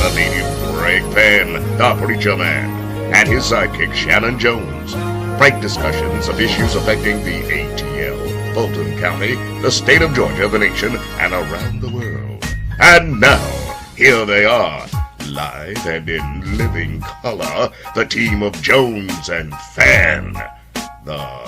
the native Greg Fann, the Preacher Man, and his sidekick Shanan Jones. Frank discussions of issues affecting the ATL, Fulton County, the state of Georgia, the nation, and around the world. And now, here they are, live and in living color, the team of Jones and Fann, the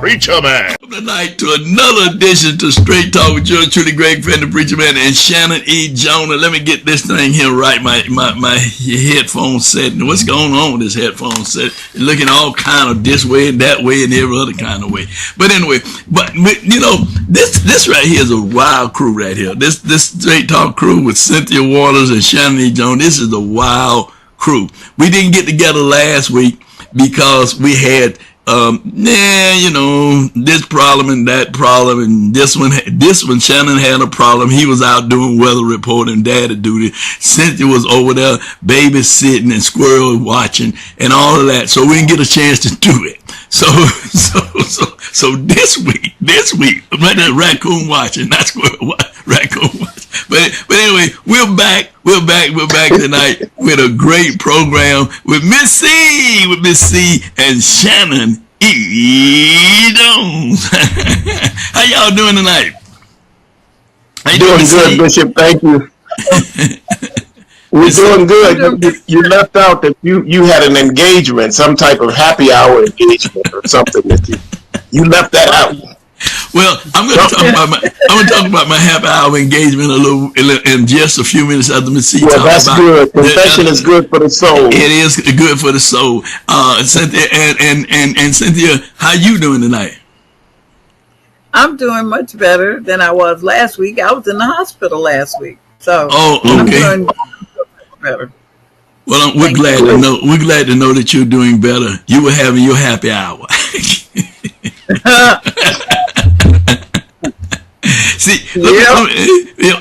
Preacher Man. Tonight to another edition to Straight Talk with yours truly, Greg Fann, the Preacher Man, and Shanan E. Jonah. Let me get this thing here right. My headphone set. What's going on with this headphone set? It's looking all kind of this way and that way and every other kind of way. But anyway, you know, this right here is a wild crew right here. This Straight Talk crew with Cynthia Waters and Shanan E. Jonah. This is a wild crew. We didn't get together last week because we had you know, this problem and that problem, and this one Shanan had a problem. He was out doing weather reporting, daddy duty. Cynthia was over there babysitting and squirrel watching and all of that. So we didn't get a chance to do it. So this week, right there, raccoon watching, not squirrel raccoon watching. But anyway, we're back tonight with a great program with Miss C and Shanan E. Jones. How y'all doing tonight? How you doing good, Bishop. Thank you. We're doing good. You left out that you had an engagement, some type of happy hour engagement or something that you left that out. Well, I'm going to talk about my happy hour engagement in just a few minutes after Miss C. Well, that's good. Confession is good for the soul. It is good for the soul. Cynthia and Cynthia, how you doing tonight? I'm doing much better than I was last week. I was in the hospital last week, so okay. I'm doing much better. Well, we're glad to know. We're glad to know that you're doing better. You were having your happy hour. See,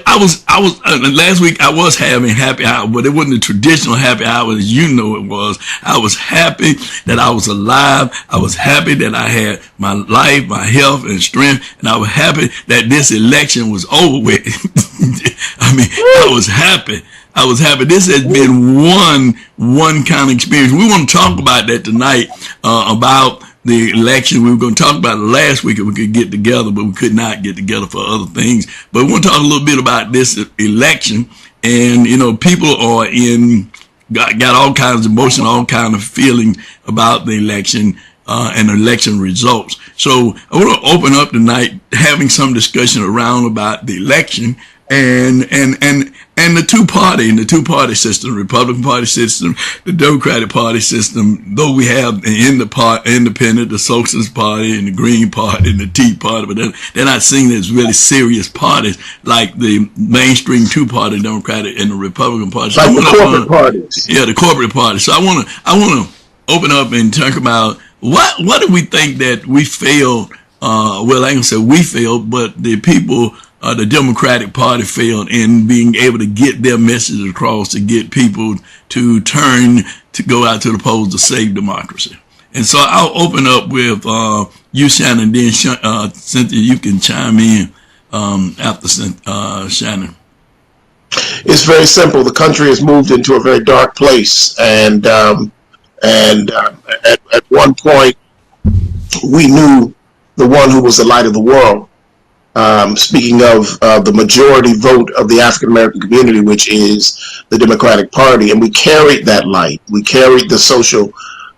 I was last week I was having happy hour, but it wasn't a traditional happy hour as you know it was. I was happy that I was alive. I was happy that I had my life, my health and strength, and I was happy that this election was over with. I was happy. This has been one kind of experience. We want to talk about that tonight, about the election. We were going to talk about it last week if we could get together, but we could not get together for other things. But we want to talk a little bit about this election. And, you know, people are got all kinds of emotion, all kinds of feeling about the election, and election results. So I want to open up tonight having some discussion around about the election and the two party system, the Republican Party system, the Democratic Party system. Though we have the independent, the Socialist Party, and the Green Party, and the Tea Party, but they're not seen as really serious parties like the mainstream two-party Democratic and the Republican Party. So like the corporate parties. Yeah, the corporate party. So I want to open up and talk about what do we think that we failed. Well, I ain't gonna say we failed, but the people. The Democratic Party failed in being able to get their message across, to get people to turn to go out to the polls to save democracy. And so I'll open up with you, Shanan, then Cynthia, you can chime in after Shanan. It's very simple. The country has moved into a very dark place, and at one point we knew the one who was the light of the world. Speaking of the majority vote of the African American community, which is the Democratic Party, and we carried that light. We carried the social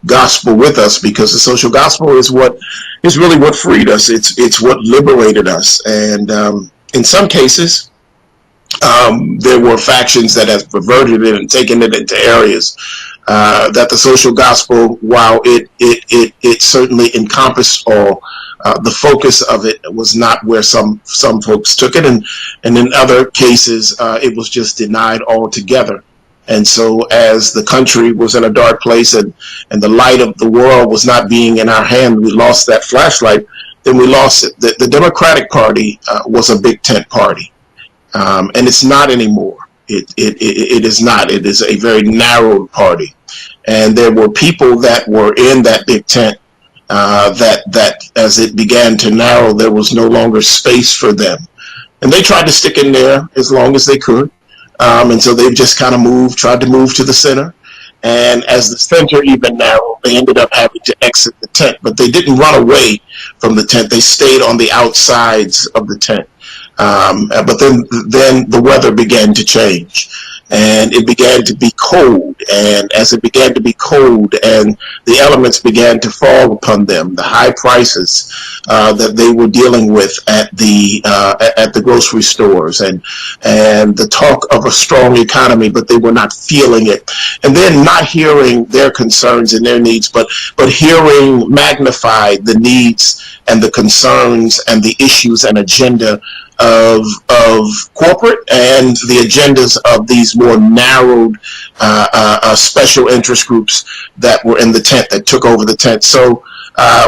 gospel with us, because the social gospel is really what freed us. It's what liberated us. And in some cases, there were factions that have perverted it and taken it into areas that the social gospel, while it certainly encompassed all. The focus of it was not where some folks took it, and in other cases it was just denied altogether. And so as the country was in a dark place and the light of the world was not being in our hand, we lost that flashlight, then we lost it. The Democratic Party was a big tent party, and it's not anymore. It is not. It is a very narrow party, and there were people that were in that big tent that as it began to narrow, there was no longer space for them. And they tried to stick in there as long as they could. And so they've just kind of tried to move to the center. And as the center even narrowed, they ended up having to exit the tent. But they didn't run away from the tent. They stayed on the outsides of the tent. But then the weather began to change, and it began to be cold. And as it began to be cold and the elements began to fall upon them, the high prices that they were dealing with at the grocery stores, and the talk of a strong economy, but they were not feeling it. And then not hearing their concerns and their needs, but hearing magnified the needs and the concerns and the issues and agenda of corporate and the agendas of these more narrowed special interest groups that were in the tent, that took over the tent. So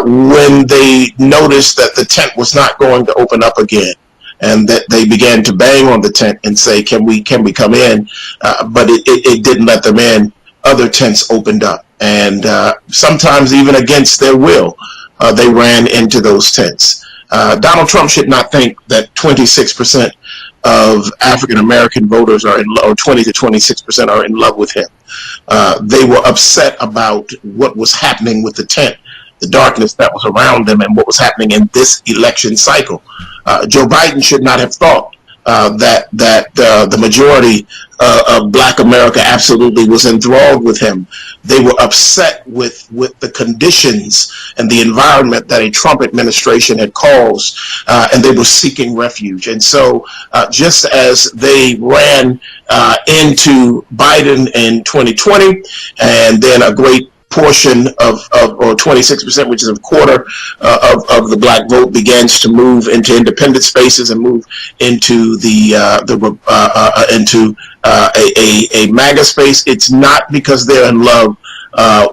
when they noticed that the tent was not going to open up again, and that they began to bang on the tent and say, can we come in? But it didn't let them in. Other tents opened up, and sometimes even against their will, they ran into those tents. Donald Trump should not think that 26% of African American voters are or 20 to 26% are in love with him. They were upset about what was happening with the tent, the darkness that was around them, and what was happening in this election cycle. Joe Biden should not have thought that the majority of Black America absolutely was enthralled with him. They were upset with the conditions and the environment that a Trump administration had caused, and they were seeking refuge. And so just as they ran into Biden in 2020, and then a great portion of or 26%, which is a quarter of the Black vote, begins to move into independent spaces and move into into a MAGA space. It's not because they're in love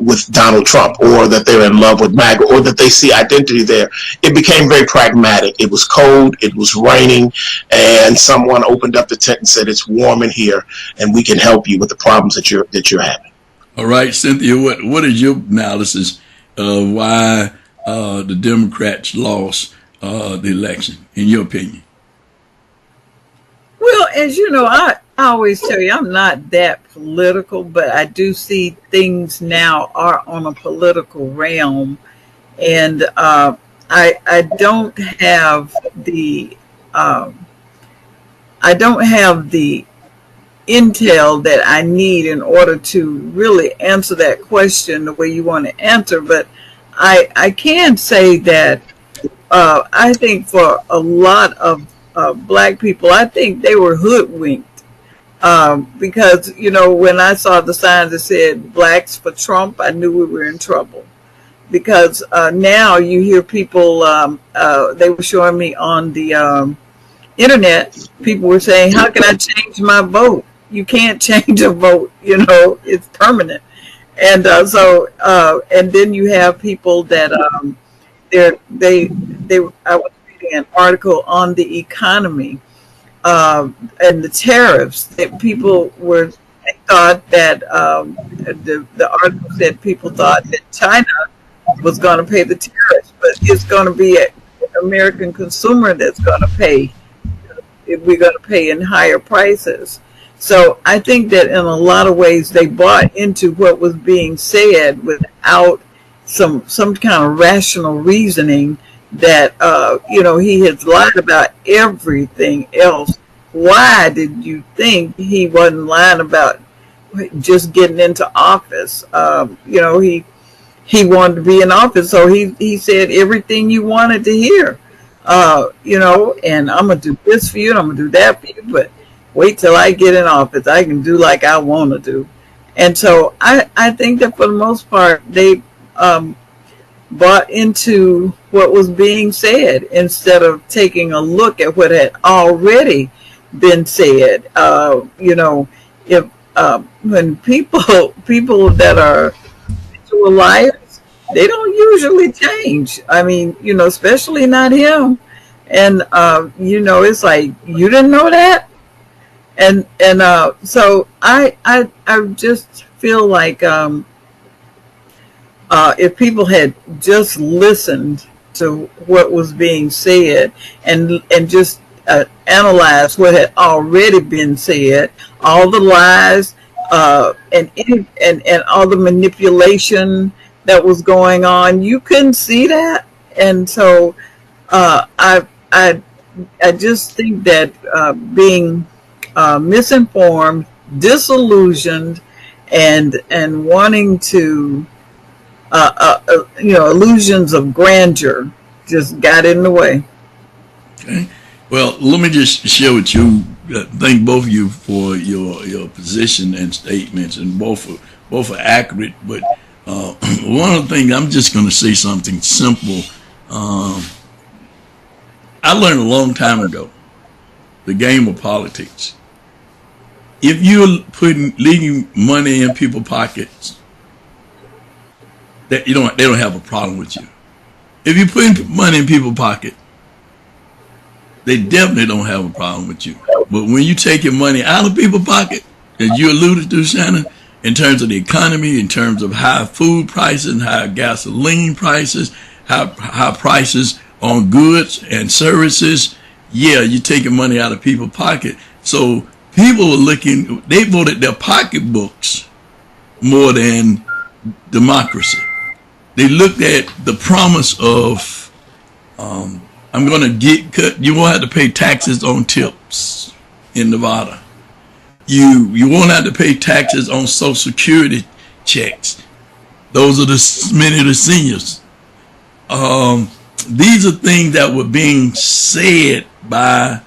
with Donald Trump, or that they're in love with MAGA, or that they see identity there. It became very pragmatic. It was cold, it was raining, and someone opened up the tent and said, it's warm in here, and we can help you with the problems that you're having. All right, Cynthia, what is your analysis of why the Democrats lost the election, in your opinion? Well, as you know, I always tell you, I'm not that political, but I do see things now are on a political realm, and I don't have the intel that I need in order to really answer that question the way you want to answer. But I can say that I think for a lot of Black people, I think they were hoodwinked, because, you know, when I saw the signs that said Blacks for Trump, I knew we were in trouble. Because now you hear people, they were showing me on the internet, people were saying, how can I change my vote? You can't change a vote, you know, it's permanent. And and then you have people that I was reading an article on the economy and the tariffs that people thought that the article said people thought that China was going to pay the tariffs, but it's going to be an American consumer that's going to pay. If we're going to pay in higher prices. So I think that in a lot of ways they bought into what was being said without some kind of rational reasoning that, you know, he has lied about everything else. Why did you think he wasn't lying about just getting into office? You know, he wanted to be in office, so he said everything you wanted to hear. You know, and I'm going to do this for you, and I'm going to do that for you, but wait till I get in office. I can do like I want to do. And so I think that for the most part, they bought into what was being said instead of taking a look at what had already been said. You know, if when people that are liars, they don't usually change. I mean, you know, especially not him. And you know, it's like, you didn't know that. And so I just feel like if people had just listened to what was being said and just analyze what had already been said, all the lies, and all the manipulation that was going on. You couldn't see that, and so I just think that being misinformed, disillusioned, and wanting to illusions of grandeur just got in the way. Okay. Well, let me just share with you. Thank both of you for your position and statements, and both are accurate. But one of the things, I'm just going to say something simple. I learned a long time ago the game of politics. If you're leaving money in people's pockets, that they don't have a problem with you. If you're putting money in people's pockets, they definitely don't have a problem with you. But when you take your money out of people's pocket, as you alluded to, Shanan, in terms of the economy, in terms of high food prices, high gasoline prices, high prices on goods and services, yeah, you're taking money out of people's pocket. So people were they voted their pocketbooks more than democracy. They looked at the promise of, I'm going to get cut. You won't have to pay taxes on tips in Nevada. You won't have to pay taxes on Social Security checks. Those are many of the seniors. These are things that were being said by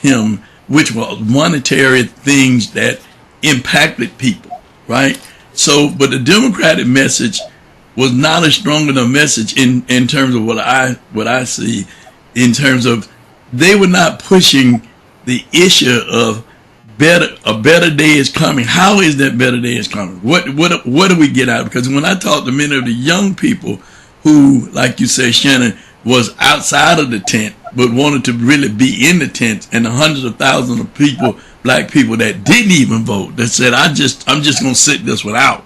him, which were monetary things that impacted people, right? So, but the Democratic message was not a strong enough message in terms of what I see, in terms of they were not pushing the issue of a better day is coming. How is that better day is coming? What do we get out? Because when I talk to many of the young people who, like you said, Shanan, was outside of the tent but wanted to really be in the tent, and the hundreds of thousands of people, black people that didn't even vote, that said, I'm just gonna sit this one out,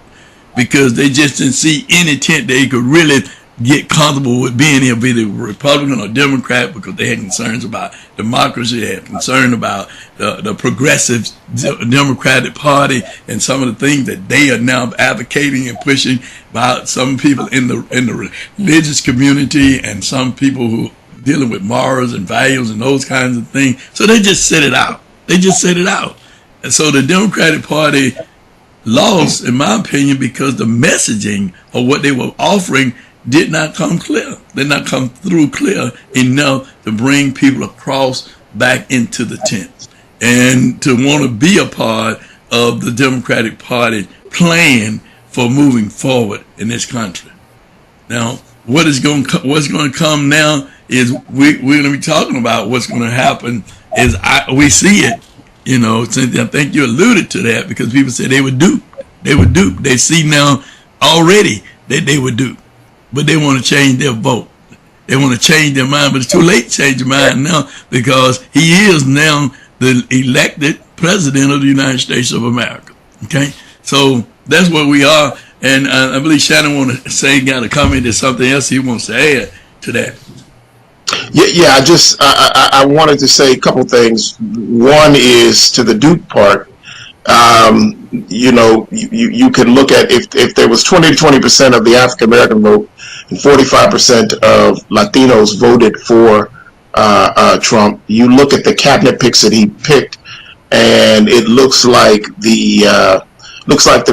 because they just didn't see any tent they could really get comfortable with being here, be they Republican or Democrat, because they had concerns about democracy, they had concern about the progressive Democratic Party and some of the things that they are now advocating and pushing, about some people in the religious community and some people who dealing with morals and values and those kinds of things. So they just set it out. And so the Democratic Party lost, in my opinion, because the messaging of what they were offering did not come clear. Did not come through clear enough to bring people across back into the tent and to want to be a part of the Democratic Party plan for moving forward in this country. Now, what's going to come now is we're going to be talking about what's going to happen. Is we see it, I think you alluded to that, because people said they were duped. They see now already that they were duped, but they want to change their vote. They want to change their mind, but it's too late to change their mind now, because he is now the elected president of the United States of America. Okay, so that's where we are, and I believe Shanan want to got a comment or something else he wants to add to that. Yeah. I wanted to say a couple things. One is to the Duke part. You can look at if there was 20% of the African American vote and 45% of Latinos voted for Trump. You look at the cabinet picks that he picked, and it looks like the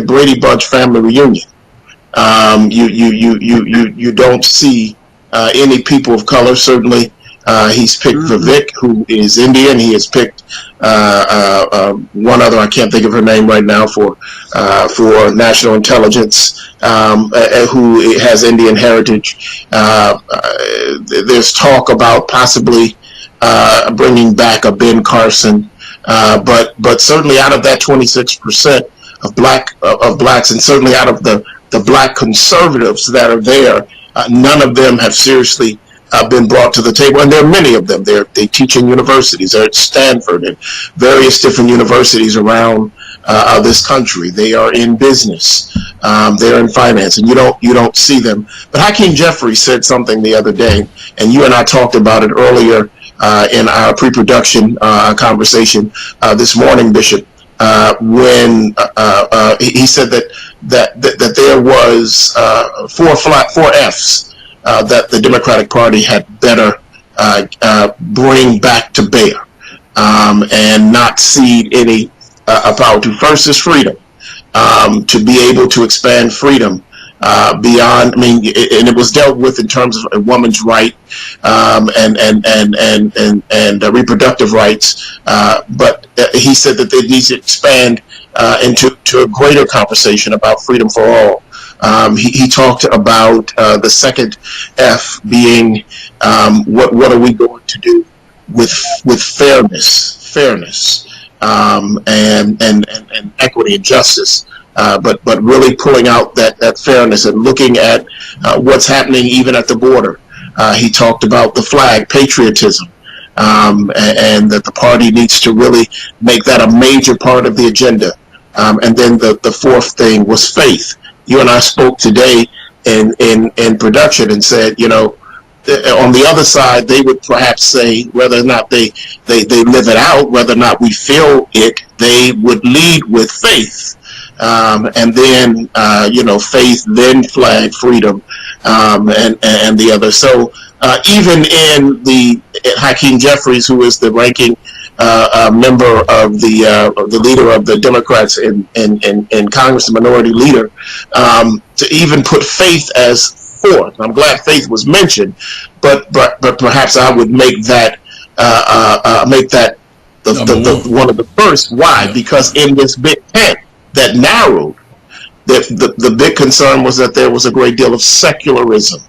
Brady Bunch family reunion. You don't see any people of color. Certainly, he's picked Vivek, who is Indian. He has picked one other, I can't think of her name right now, for national intelligence, who has Indian heritage. There's talk about possibly bringing back a Ben Carson, but certainly out of that 26% of blacks, and certainly out of the black conservatives that are there, none of them have seriously been brought to the table, and there are many of them. They teach in universities. They're at Stanford and various different universities around this country. They are in business. They're in finance, and you don't see them. But Hakeem Jeffries said something the other day, and you and I talked about it earlier in our pre-production conversation this morning, Bishop, when he said that there was four F's that the Democratic Party had better bring back to bear and not cede any power to. First is freedom, to be able to expand freedom beyond. I mean, and it was dealt with in terms of a woman's right and reproductive rights. But he said that they need to expand into a greater conversation about freedom for all. He talked about the second F being what are we going to do with fairness and equity and justice. But really pulling out that fairness and looking at what's happening even at the border. He talked about the flag, patriotism, and that the party needs to really make that a major part of the agenda. And then the fourth thing was faith. You and I spoke today in production and said, you know, on the other side, they would perhaps say whether or not they live it out, whether or not we feel it, they would lead with faith. And then, you know, faith, then flag, freedom, and the other. So even in Hakeem Jeffries, who is the ranking member of the leader of the Democrats in Congress, the minority leader, to even put faith as fourth. I'm glad faith was mentioned, but perhaps I would make that the one of the first. Why? Yeah. Because in this big tent that narrowed, the big concern was that there was a great deal of secularism,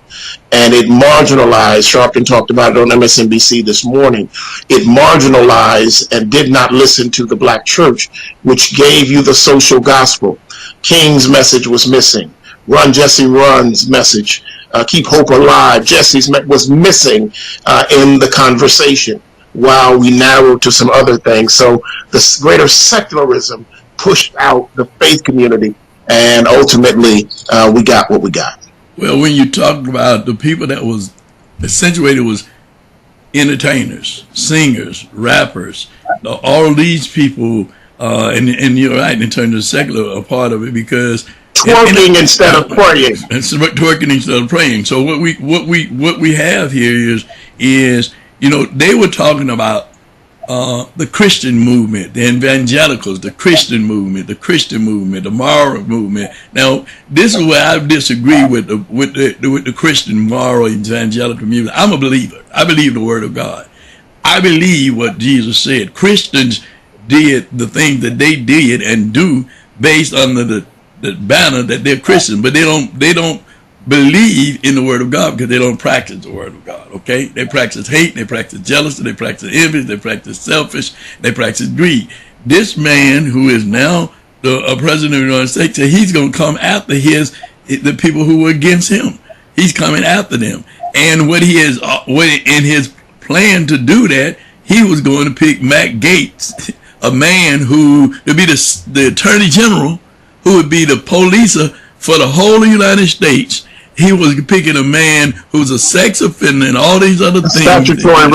and it marginalized. Sharpton talked about it on MSNBC this morning. It marginalized and did not listen to the black church, which gave you the social gospel. King's message was missing. Run, Jesse, Run's message. Keep hope alive. Jesse's was missing in the conversation, while we narrowed to some other things. So the greater secularism pushed out the faith community, and ultimately we got what we got. Well, when you talk about the people that was accentuated was entertainers, singers, rappers, all these people, and you're right in terms of secular part of it, because twerking instead of praying. Twerking instead of praying. So what we have here is you know, they were talking about the Christian movement, the evangelicals, the Christian movement, the moral movement. Now, this is where I disagree with the Christian moral evangelical movement. I'm a believer. I believe the Word of God. I believe what Jesus said. Christians did the things that they did and do based on the banner that they're Christian, but they don't believe in the Word of God because they don't practice the Word of God. Okay, they practice hate, they practice jealousy, they practice envy, they practice selfish, they practice greed. This man, who is now the president of the United States, said he's going to come after the people who were against him. He's coming after them, and what he is in his plan to do that, he was going to pick Matt Gaetz, a man who would be the Attorney General, who would be the policer for the whole of the United States. He was picking a man who's a sex offender and all these other things. Statutory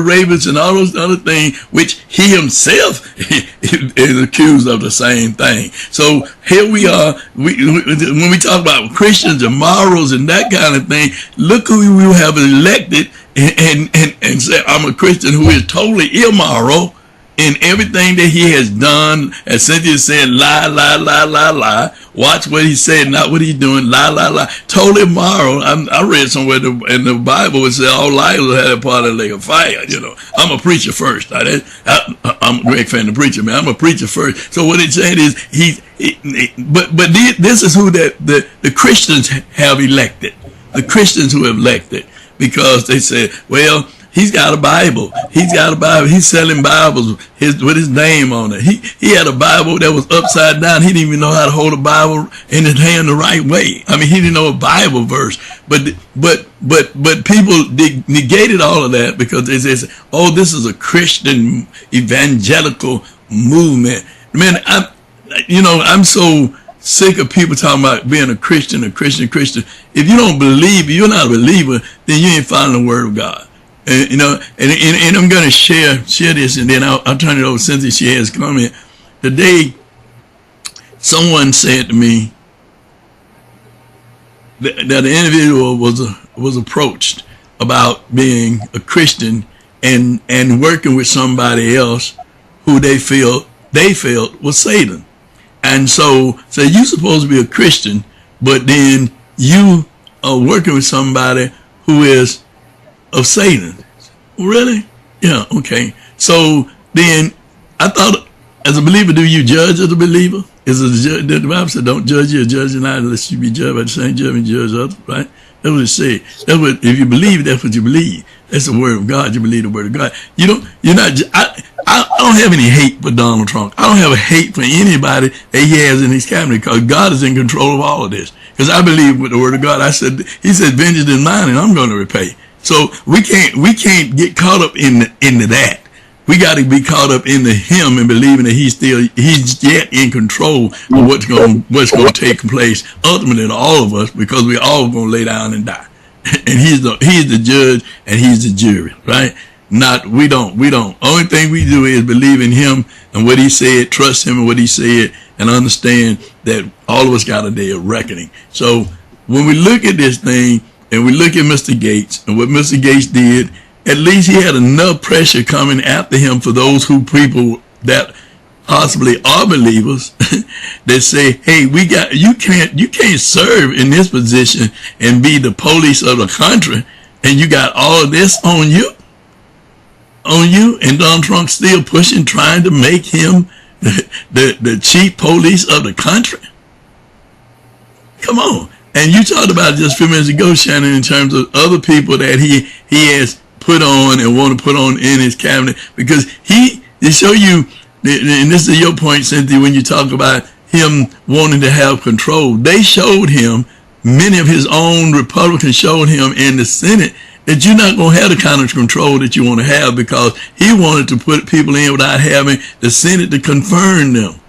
rapist and all those other things, which he himself is accused of the same thing. So here we are. When we talk about Christians and morals and that kind of thing, look who we have elected and say, I'm a Christian who is totally immoral in everything that he has done. As Cynthia said, lie. Watch what he said, not what he's doing. Lie. Totally immoral. I read somewhere in the Bible it said all liars have a part of the lake of fire. You know, I'm a preacher first. I'm a great fan of preacher, man. I'm a preacher first. So what it said is but this is who the Christians have elected. The Christians who have elected, because they said, well, he's got a Bible. He's selling Bibles with his name on it. He had a Bible that was upside down. He didn't even know how to hold a Bible in his hand the right way. I mean, he didn't know a Bible verse. But people negated all of that because they said, oh, this is a Christian evangelical movement. Man, I'm so sick of people talking about being a Christian. If you don't believe, you're not a believer, then you ain't following the Word of God. And, and I'm going to share this, and then I'll turn it over to Cynthia. She has a comment. Today, someone said to me that an individual was approached about being a Christian and working with somebody else who they felt was Satan. And so you're supposed to be a Christian, but then you are working with somebody who is of Satan. Really? Yeah, okay. So then I thought, as a believer, do you judge as a believer? The Bible said, don't judge you or judge you not unless you be judged by the same judgment you judge others, right? That's what it said. That's what, if you believe, that's what you believe. That's the word of God. You believe the word of God. I don't have any hate for Donald Trump. I don't have a hate for anybody that he has in his cabinet, because God is in control of all of this. Because I believe with the word of God. He said, vengeance is mine and I'm going to repay. So we can't get caught up into that. We got to be caught up into him and believing that he's yet in control of what's going to take place ultimately to all of us, because we're all going to lay down and die. And he's the judge and he's the jury, right? We don't. Only thing we do is believe in him and what he said, trust him and what he said, and understand that all of us got a day of reckoning. So when we look at this thing and we look at Mr. Gates and what Mr. Gates did, at least he had enough pressure coming after him for those people that possibly are believers that say, hey, you can't serve in this position and be the police of the country, and you got all of this on you, and Donald Trump still pushing, trying to make him the chief police of the country. Come on. And you talked about just a few minutes ago, Shanan, in terms of other people that he has put on and want to put on in his cabinet, because to show you, and this is your point, Cynthia, when you talk about him wanting to have control, they showed him, many of his own Republicans showed him in the Senate, that you're not going to have the kind of control that you want to have, because he wanted to put people in without having the Senate to confirm them.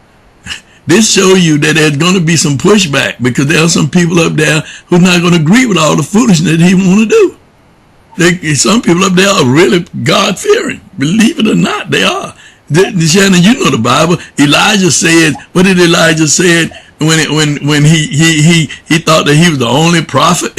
This shows you that there's going to be some pushback, because there are some people up there who's not going to agree with all the foolishness that he want to do. Some people up there are really God-fearing. Believe it or not, they are. Shanan, you know the Bible. Elijah said, what did Elijah say when he thought that he was the only prophet?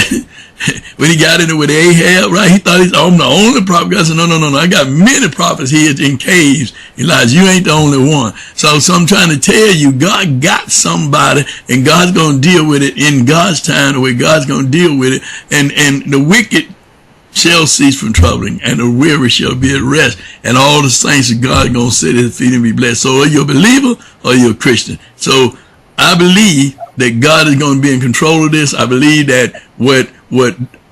When he got in it with Ahab, right? He thought I'm the only prophet. God said, no. I got many prophets here in caves. Elijah, you ain't the only one. So I'm trying to tell you, God got somebody, and God's going to deal with it in God's time, the way God's going to deal with it. And the wicked shall cease from troubling, and the weary shall be at rest, and all the saints of God are going to sit at his feet and be blessed. So are you a believer or are you a Christian? So I believe that God is going to be in control of this. I believe that what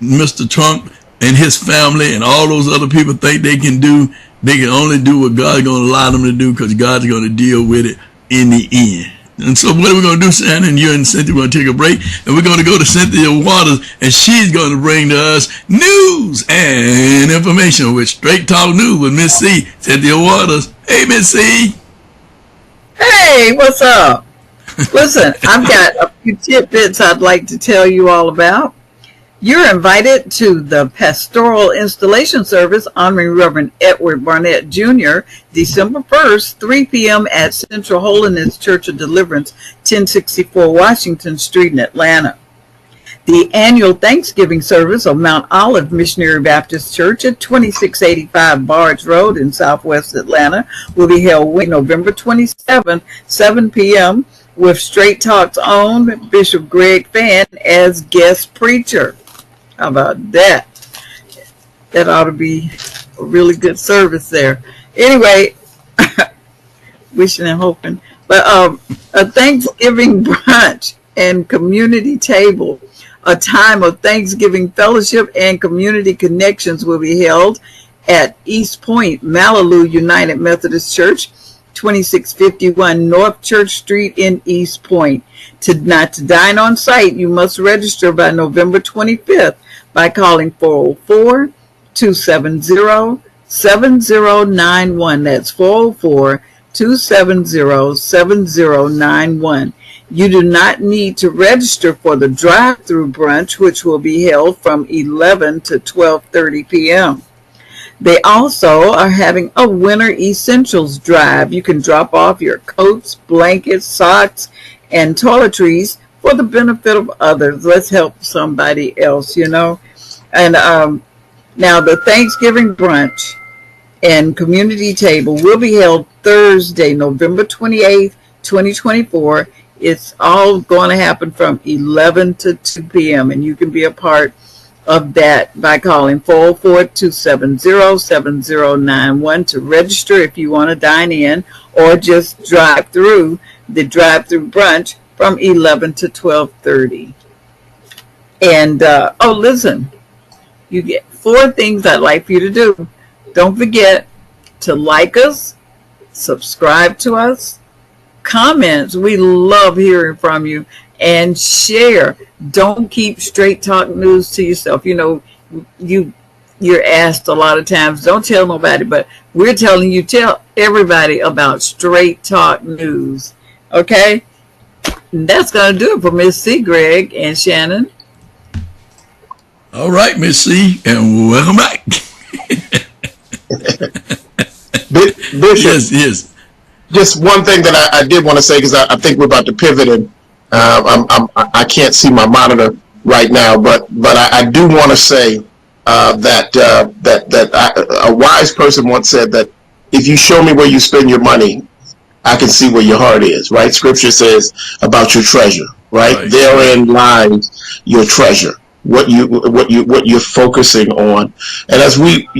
Mr. Trump and his family and all those other people think they can do, they can only do what God's going to allow them to do, because God's going to deal with it in the end. And so what are we going to do, Shanan? You and Cynthia are going to take a break, and we're going to go to Cynthia Waters, and she's going to bring to us news and information with Straight Talk News with Miss C, Cynthia Waters. Hey, Miss C. Hey, what's up? Listen, I've got a few tidbits I'd like to tell you all about. You're invited to the pastoral installation service honoring Reverend Edward Barnett Jr. December 1st, 3 p.m. at Central Holiness Church of Deliverance, 1064 Washington Street in Atlanta. The annual Thanksgiving service of Mount Olive Missionary Baptist Church at 2685 Barge Road in Southwest Atlanta will be held November 27th, 7 p.m. with Straight Talk's own Bishop Greg Fann as guest preacher. How about that? That ought to be a really good service there. Anyway, wishing and hoping. But a Thanksgiving brunch and community table, a time of Thanksgiving fellowship and community connections will be held at East Point, Malibu United Methodist Church, 2651 North Church Street in East Point. To dine on site, you must register by November 25th by calling 404-270-7091. That's 404-270-7091. You do not need to register for the drive-through brunch, which will be held from 11 to 12:30 p.m. They also are having a winter essentials drive. You can drop off your coats, blankets, socks, and toiletries for the benefit of others. Let's help somebody else, you know. And now the Thanksgiving brunch and community table will be held Thursday, November 28th, 2024. It's all going to happen from 11 to 2 p.m. and you can be a part of that by calling 404-270-7091 to register if you want to dine in, or just drive through the drive-through brunch from 11 to 12:30. And listen, you get 4 things I'd like for you to do. Don't forget to like us, subscribe to us, comments. We love hearing from you, and share. Don't keep Straight Talk News to yourself. You know, you're asked a lot of times, don't tell nobody, but we're telling you, tell everybody about Straight Talk News. Okay? And that's going to do it for Miss C, Greg, and Shannon. All right, Miss C, and welcome back. Bishop, yes. just one thing that I did want to say, because I think we're about to pivot, and I can't see my monitor right now, but I do want to say that a wise person once said that if you show me where you spend your money, I can see where your heart is. Right? Scripture says about your treasure. Right? Therein lies your treasure. What you're focusing on. And as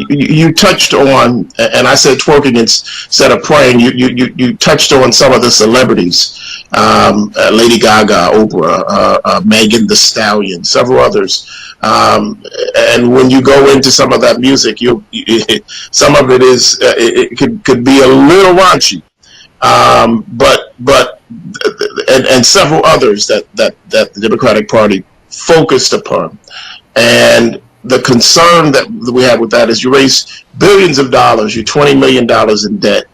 you touched on, and I said twerking instead of praying, you touched on some of the celebrities, Lady Gaga, Oprah, Megan Thee Stallion, several others. And when you go into some of that music, some of it is it could be a little raunchy, but several others that the Democratic Party focused upon. And the concern that we have with that is you raise billions of dollars, you're $20 million in debt,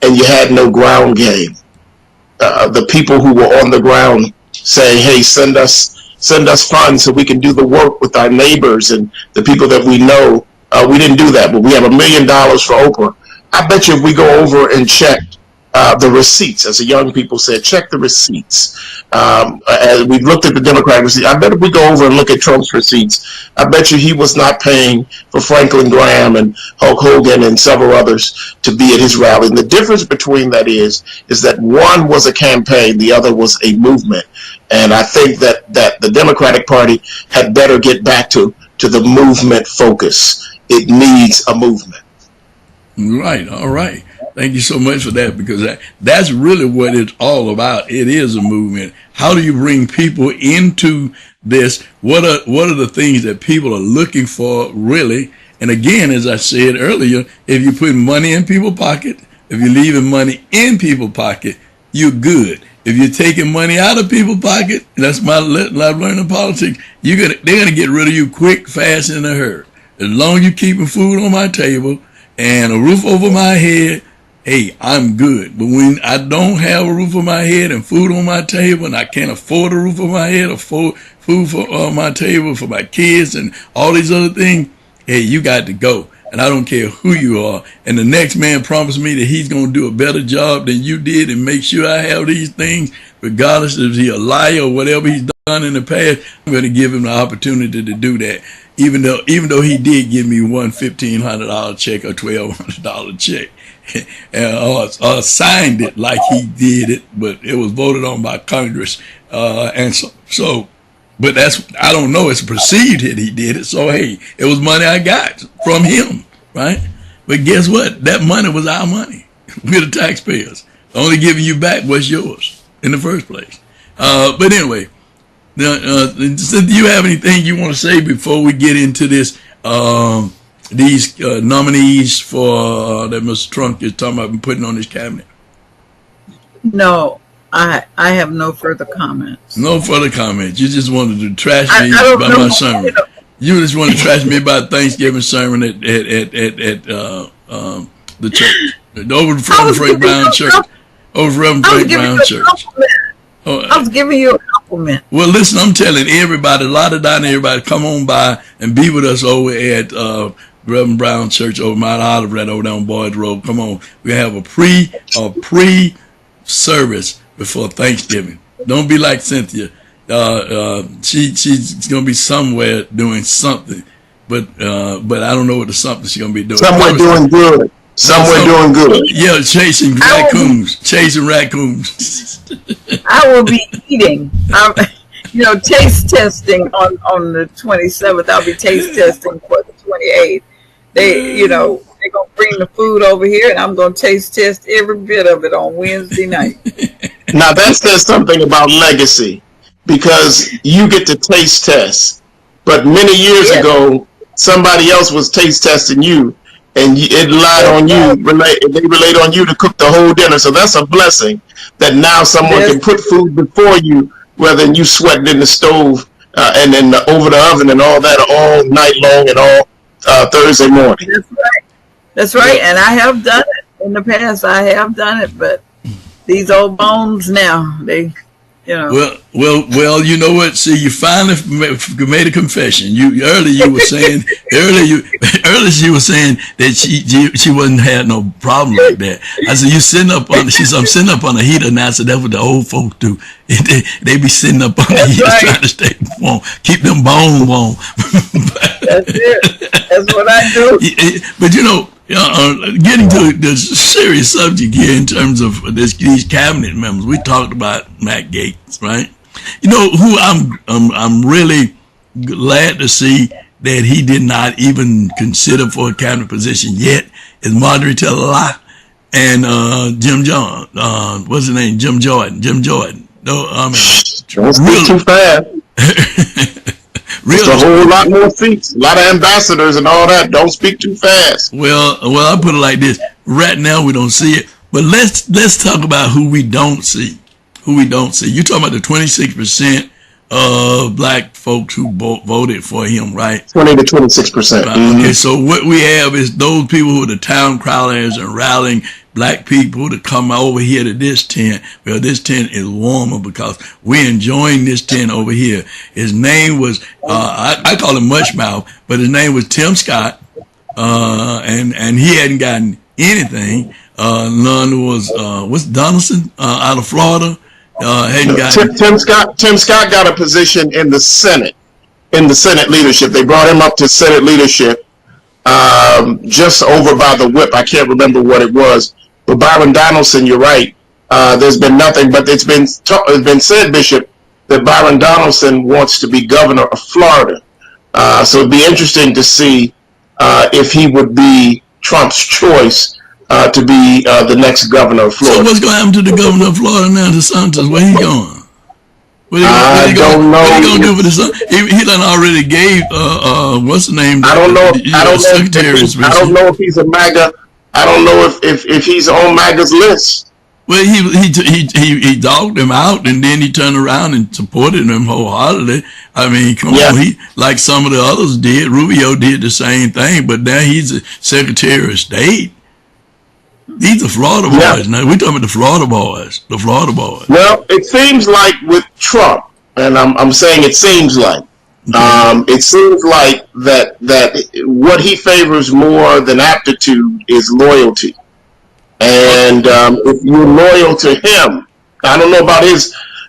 and you had no ground game. The people who were on the ground saying, hey, send us funds so we can do the work with our neighbors and the people that we know, we didn't do that, but we have $1 million for Oprah. I bet you if we go over and check the receipts, as the young people said, check the receipts. As we looked at the Democratic receipts, I bet if we go over and look at Trump's receipts, I bet you he was not paying for Franklin Graham and Hulk Hogan and several others to be at his rally. And the difference between that is that one was a campaign, the other was a movement. And I think that the Democratic Party had better get back to the movement focus. It needs a movement. Right. All right. Thank you so much for that, because that's really what it's all about. It is a movement. How do you bring people into this? What are the things that people are looking for, really? And again, as I said earlier, if you put money in people's pocket, if you're leaving money in people's pocket, you're good. If you're taking money out of people's pocket, that's my learning politics, they're going to get rid of you quick, fast, and in a hurry. As long as you're keeping food on my table and a roof over my head, hey, I'm good. But when I don't have a roof over my head and food on my table, and I can't afford a roof over my head or food for my table for my kids and all these other things, hey, you got to go. And I don't care who you are. And the next man promised me that he's going to do a better job than you did and make sure I have these things, regardless if he's a liar or whatever he's done in the past. I'm going to give him the opportunity to do that. Even though he did give me one $1,500 check or $1,200 check. Or signed it like he did it, but it was voted on by Congress. But I don't know, it's perceived that he did it. So, hey, it was money I got from him, right? But guess what? That money was our money. We're the taxpayers. Only giving you back what's yours in the first place. But anyway, do you have anything you want to say before we get into this? These nominees for that Mr. Trump is talking about putting on his cabinet? No, I have no further comments. No further comments. You just wanted to trash me about my sermon. You just want to trash me about Thanksgiving sermon at the church, over from Frank Brown Church, over from Frank Brown Church. I was giving you a compliment. Well, listen, I'm telling everybody, a lot of down everybody, come on by and be with us over at Reverend Brown Church over Mount Olive, right over there on Boys Road. Come on, we have a pre service before Thanksgiving. Don't be like Cynthia. She's gonna be somewhere doing something, but I don't know what the something she's gonna be doing. Somewhere doing good. Doing good. Yeah, chasing raccoons. I will be eating. Taste testing on the 27th. I'll be taste testing for the 28th. They're gonna bring the food over here, and I'm gonna taste test every bit of it on Wednesday night. Now that says something about legacy, because you get to taste test, but many years ago, somebody else was taste testing you, and it relied on you. They relate on you to cook the whole dinner. So that's a blessing that now someone can put food before you, rather than you sweating in the stove and then over the oven and all that all night long and all Thursday morning. That's right. And I have done it in the past. I have done it, but these old bones now, they, Well, you know what? See, you finally made a confession. Earlier you were saying that she wasn't had no problem like that. I said I'm sitting up on the heater now. I said that's what the old folks do. They be sitting up on the heater trying to stay warm, keep them bones warm. That's it. That's what I do. But getting to the serious subject here in terms of these cabinet members, we talked about Matt Gaetz, right? Who I'm really glad to see that he did not even consider for a cabinet position yet is Marjorie Taylor Lott and Jim John. What's his name? Jim Jordan. No, don't speak too fast. Really? It's a whole lot more seats, a lot of ambassadors and all that. Don't speak too fast. Well, I put it like this. Right now we don't see it, but let's talk about who we don't see. You're talking about the 26% of black folks who voted for him, right? 20 to 26%. Right. Okay, so what we have is those people who are the town crowders and rallying black people to come over here to this tent. Well, this tent is warmer because we're enjoying this tent over here. His name was, I call him Mushmouth, but his name was Tim Scott. And he hadn't gotten anything. None was, what's Donaldson, out of Florida? Hadn't gotten. Tim Scott got a position in the Senate leadership. They brought him up to Senate leadership, just over by the whip. I can't remember what it was. But Byron Donaldson, you're right. There's been nothing, but it's been said, Bishop, that Byron Donaldson wants to be governor of Florida. So it'd be interesting to see if he would be Trump's choice to be the next governor of Florida. So what's going to happen to the governor of Florida now, DeSantis? Where he going? I don't know. What are you going to do for this? He done already gave, what's the name? I don't know if he's a MAGA. I don't know if he's on MAGA's list. Well, he dogged him out, and then he turned around and supported him wholeheartedly. I mean, come on, he like some of the others did. Rubio did the same thing, but now he's a Secretary of State. These are Florida boys. Now we're talking about the Florida boys. Well, it seems like with Trump, and I'm saying it seems like. It seems like that what he favors more than aptitude is loyalty. And if you're loyal to him, I don't know about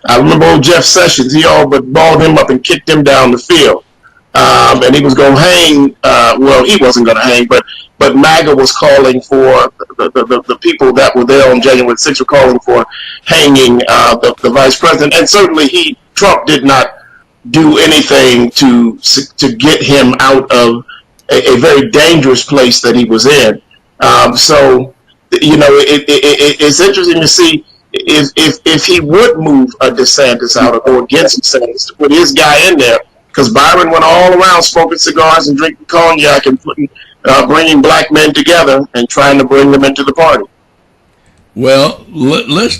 I remember old Jeff Sessions, he all but balled him up and kicked him down the field. And he was going to hang, well, he wasn't going to hang, but MAGA was calling for, the people that were there on January 6th were calling for hanging the vice president. And certainly Trump did not do anything to get him out of a very dangerous place that he was in. So, it's interesting to see if he would move a DeSantis out or go against DeSantis to put his guy in there, because Byron went all around smoking cigars and drinking cognac and bringing black men together and trying to bring them into the party. Well, let's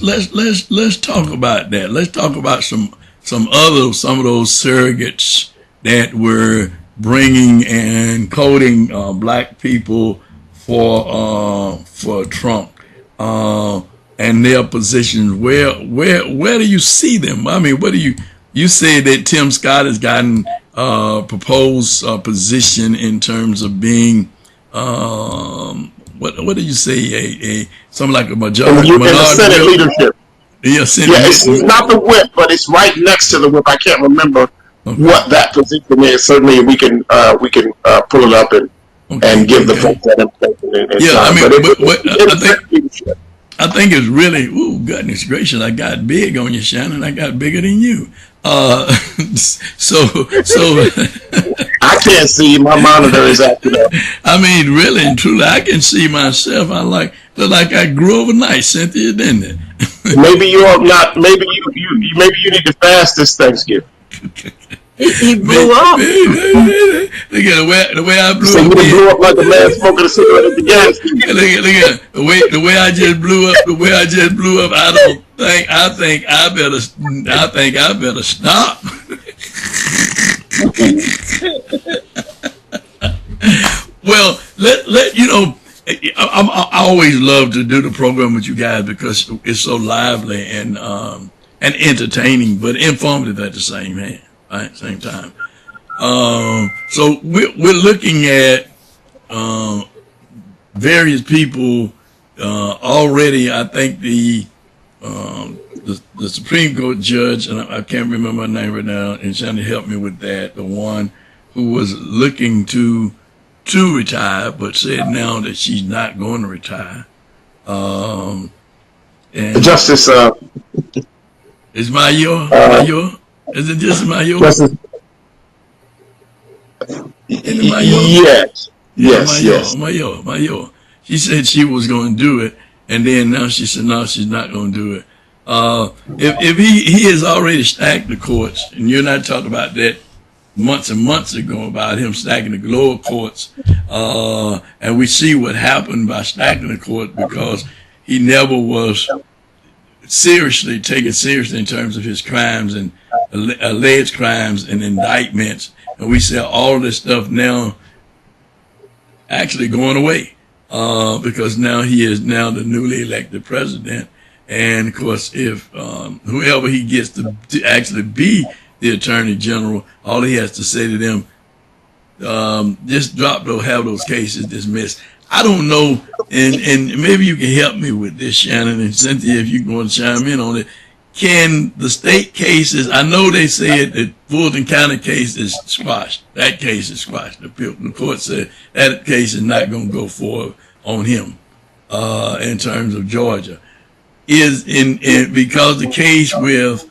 talk about that. Let's talk about some of those surrogates that were bringing and coding black people for Trump and their positions. Where do you see them? I mean, what do you say that Tim Scott has gotten proposed position in terms of being what did you say? Something like a In majority, the Senate whip? leadership. Yeah, Senate. Yeah, it's not the whip, but it's right next to the whip. I can't remember what that position is. Certainly, we can pull it up and give the folks that information in Yeah, time. I mean, But I think it's really, ooh, goodness gracious, I got big on you, Shannon. I got bigger than you. So I can't see. My monitor is acting up. I mean, really and truly, I can see myself. Look like I grew overnight, Cynthia, didn't it? Maybe you're not. Maybe you need to fast this Thanksgiving. He blew up. Look at the way I blew So up. you blew up like a man smoking a cigarette at the gas station. Look at the way I just blew up. The way I just blew up. I think I better stop. Well, let you know. I always love to do the program with you guys because it's so lively and entertaining, but informative at the same time. So we're looking at various people already. I think the Supreme Court judge, and I can't remember her name right now, and Shannon helped me with that. The one who was looking to retire, but said now that she's not going to retire. And Justice is Mayor? Is it just Mayor? Justice, yes. Mayor. She said she was going to do it, and then now she said no, she's not going to do it. If he has already stacked the courts, and you and I talked about that months and months ago about him stacking the lower courts, and we see what happened by stacking the court because he never was taken seriously in terms of his crimes and alleged crimes and indictments, and we see all this stuff now actually going away because now he is now the newly elected president, and of course if whoever he gets to actually be the Attorney General, all he has to say to them, just have those cases dismissed. I don't know, and maybe you can help me with this, Shannon and Cynthia, if you want to chime in on it. Can the state cases, I know they said that Fulton County case is squashed. That case is squashed. The court said that case is not going to go forward on him in terms of Georgia. Because the case with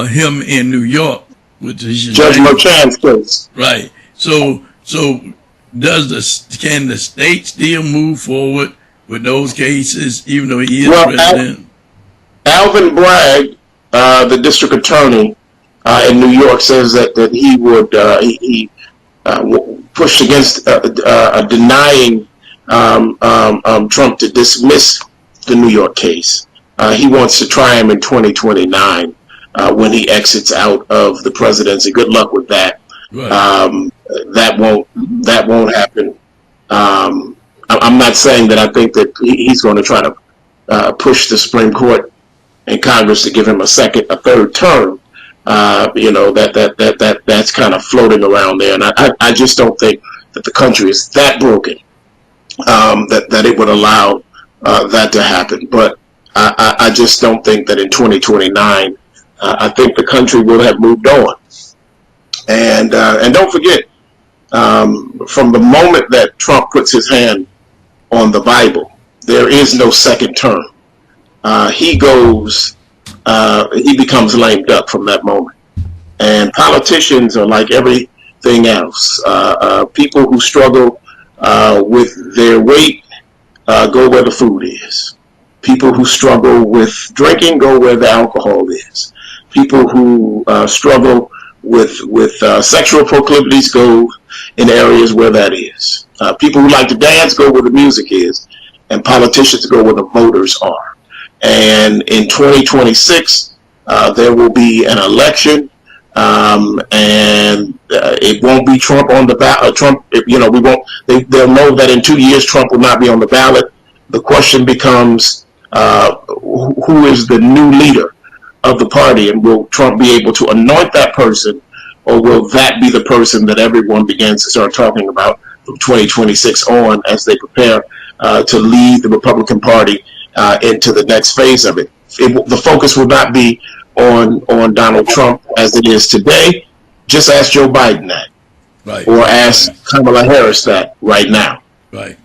him in New York, which is Judge Merchan's case, right? So can the state still move forward with those cases, even though he is president? Alvin Bragg, the district attorney in New York, says that he would push against denying Trump to dismiss the New York case. He wants to try him in 2029 when he exits out of the presidency. Good luck with that. Right. That won't happen. I'm not saying that I think that he's going to try to push the Supreme Court and Congress to give him a third term. That's kind of floating around there, and I just don't think that the country is that broken that it would allow that to happen. But I just don't think that in 2029, I think the country will have moved on. And don't forget, from the moment that Trump puts his hand on the Bible, there is no second term. He becomes lame duck from that moment. And politicians are like everything else. People who struggle with their weight go where the food is. People who struggle with drinking go where the alcohol is. People who struggle with sexual proclivities go in areas where that is. People who like to dance go where the music is. And politicians go where the voters are. And in 2026, there will be an election, and it won't be Trump on the ballot. They'll know that in 2 years Trump will not be on the ballot. The question becomes, who is the new leader of the party, and will Trump be able to anoint that person, or will that be the person that everyone begins to start talking about from 2026 on as they prepare to lead the Republican Party into the next phase of it. The focus will not be on Donald Trump as it is today. Just ask Joe Biden that, Right. or ask Kamala Harris that right now. Right.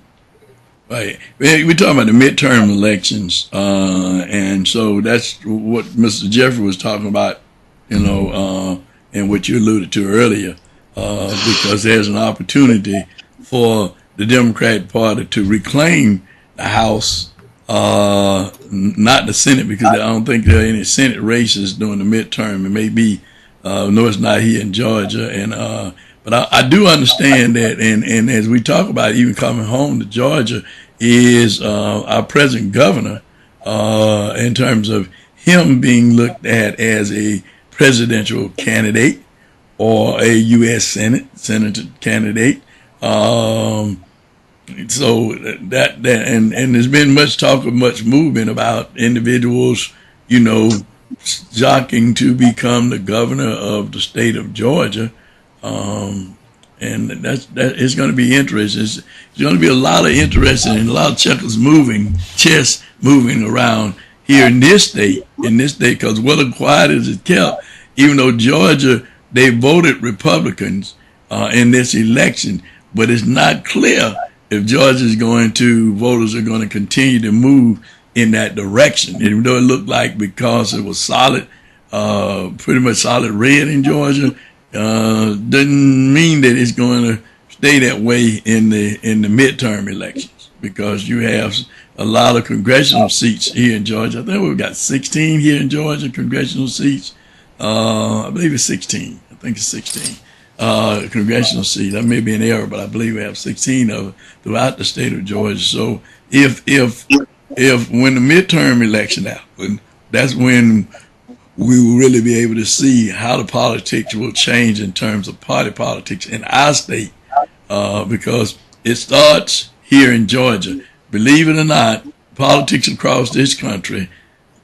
Right. We're talking about the midterm elections, and so that's what Mr. Jeffrey was talking about, and what you alluded to earlier, because there's an opportunity for the Democratic Party to reclaim the House, not the Senate, because I don't think there are any Senate races during the midterm. It may be, no, it's not here in Georgia, and but I do understand that, and as we talk about even coming home to Georgia, is our present governor, in terms of him being looked at as a presidential candidate or a U.S. Senator candidate. So that and there's been much talk of much movement about individuals, jockeying to become the governor of the state of Georgia. And that it's going to be interesting. It's going to be a lot of interest and a lot of chess moving around here in this state, because whether quiet as it kept, even though Georgia, they voted Republicans in this election, but it's not clear if voters are going to continue to move in that direction. Even though it looked like, because it was solid, pretty much solid red in Georgia, doesn't mean that it's going to stay that way in the midterm elections, because you have a lot of congressional seats here in Georgia. I think we've got 16 here in Georgia, congressional seats. I believe it's 16. I think it's 16 congressional seats. That may be an error, but I believe we have 16 of throughout the state of Georgia. So if when the midterm election happens, that's when we will really be able to see how the politics will change in terms of party politics in our state, because it starts here in Georgia. Believe it or not, politics across this country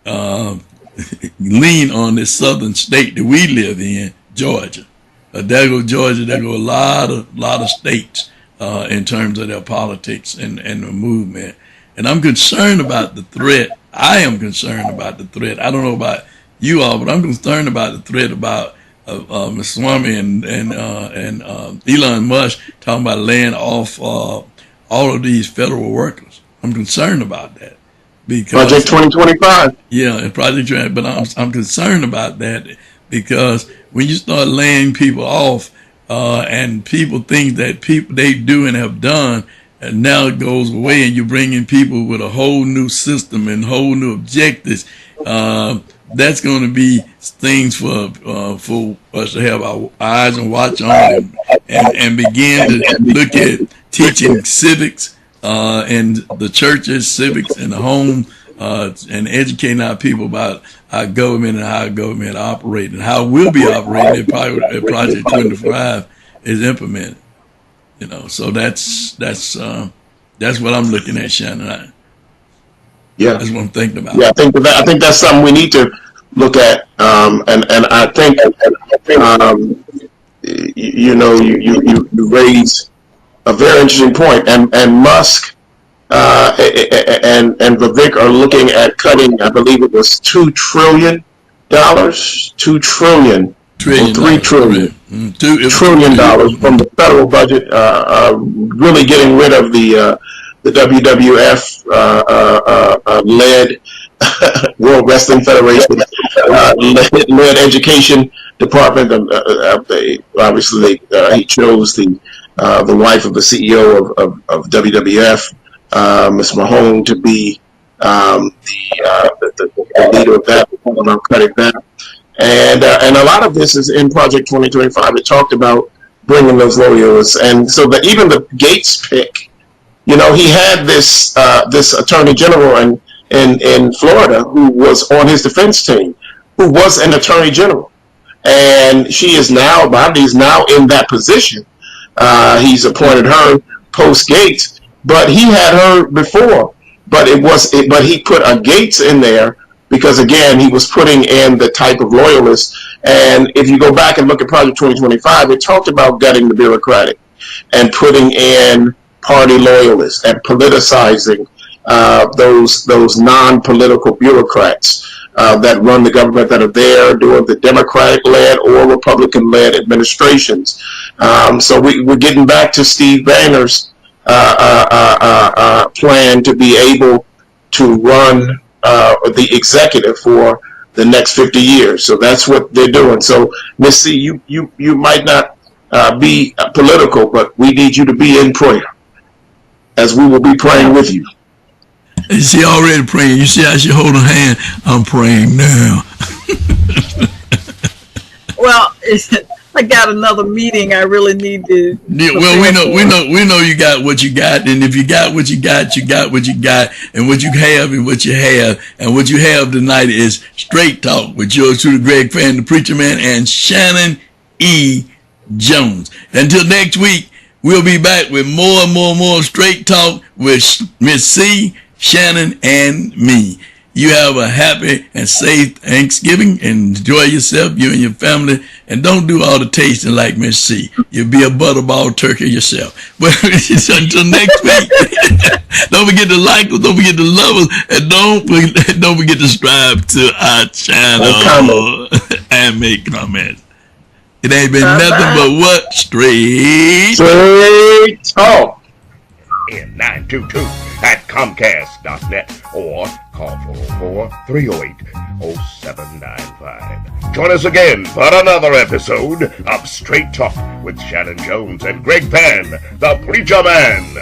lean on this southern state that we live in, Georgia. There go Georgia, there go a lot of states in terms of their politics and the movement. And I'm concerned about the threat. I am concerned about the threat. I don't know about you all, but I'm concerned about the threat about Mr. Swami and Elon Musk talking about laying off all of these federal workers. I'm concerned about that, because Project 2025. Yeah, and Project, but I'm concerned about that, because when you start laying people off, and people think that they do and have done, and now it goes away, and you bring in people with a whole new system and whole new objectives. That's going to be things for us to have our eyes and watch on, and begin to look at teaching civics in the churches, civics in the home, and educating our people about our government and how our government operates and how we'll be operating if Project 25 is implemented. So that's what I'm looking at, Shanan. Yeah, that's what I'm thinking about. Yeah, I think that's something we need to look at, and I think you raise a very interesting point, and Musk and Vivek are looking at cutting, I believe it was $2 trillion, $2 trillion, $3 trillion, $2 trillion from the federal budget, really getting rid of the WWF led World Wrestling Federation led education department. Obviously, he chose the wife of the CEO of WWF, Ms. Mahone, to be the leader of that. I'm cutting that, and a lot of this is in Project 2025. It talked about bringing those lawyers, and so that even the Gates pick. He had this attorney general in Florida who was on his defense team, who was an attorney general, and Bobby's now in that position. He's appointed her post Gates, but he had her before. But he put a Gates in there because, again, he was putting in the type of loyalists. And if you go back and look at Project 2025, it talked about gutting the bureaucratic. and putting in party loyalists and politicizing those non-political bureaucrats that run the government, that are there during the Democratic-led or Republican-led administrations. So we're getting back to Steve Banner's plan to be able to run the executive for the next 50 years. So that's what they're doing. So, Miss C, you might not be political, but we need you to be in prayer, as we will be praying with you. She already praying. You see how she hold her hand? I'm praying now. Well, I got another meeting I really need to. Yeah, well, we know you got what you got, and if you got what you got, you got what you got, and what you have and what you have, and what you have tonight is Straight Talk with yours truly, Greg Fann, the Preacher Man, and Shanan E. Jones. Until next week, we'll be back with more and more Straight Talk with Miss C, Shanan, and me. You have a happy and safe Thanksgiving. Enjoy yourself, you and your family, and don't do all the tasting like Miss C. You'll be a butterball turkey yourself. But until next week, don't forget to like us, don't forget to love us, and don't forget to subscribe to our channel and make comments. It ain't been nothing but what? Straight Talk. In 922 at Comcast.net or call 404-308-0795. Join us again for another episode of Straight Talk with Shanan Jones and Greg Fann, the Preacher Man.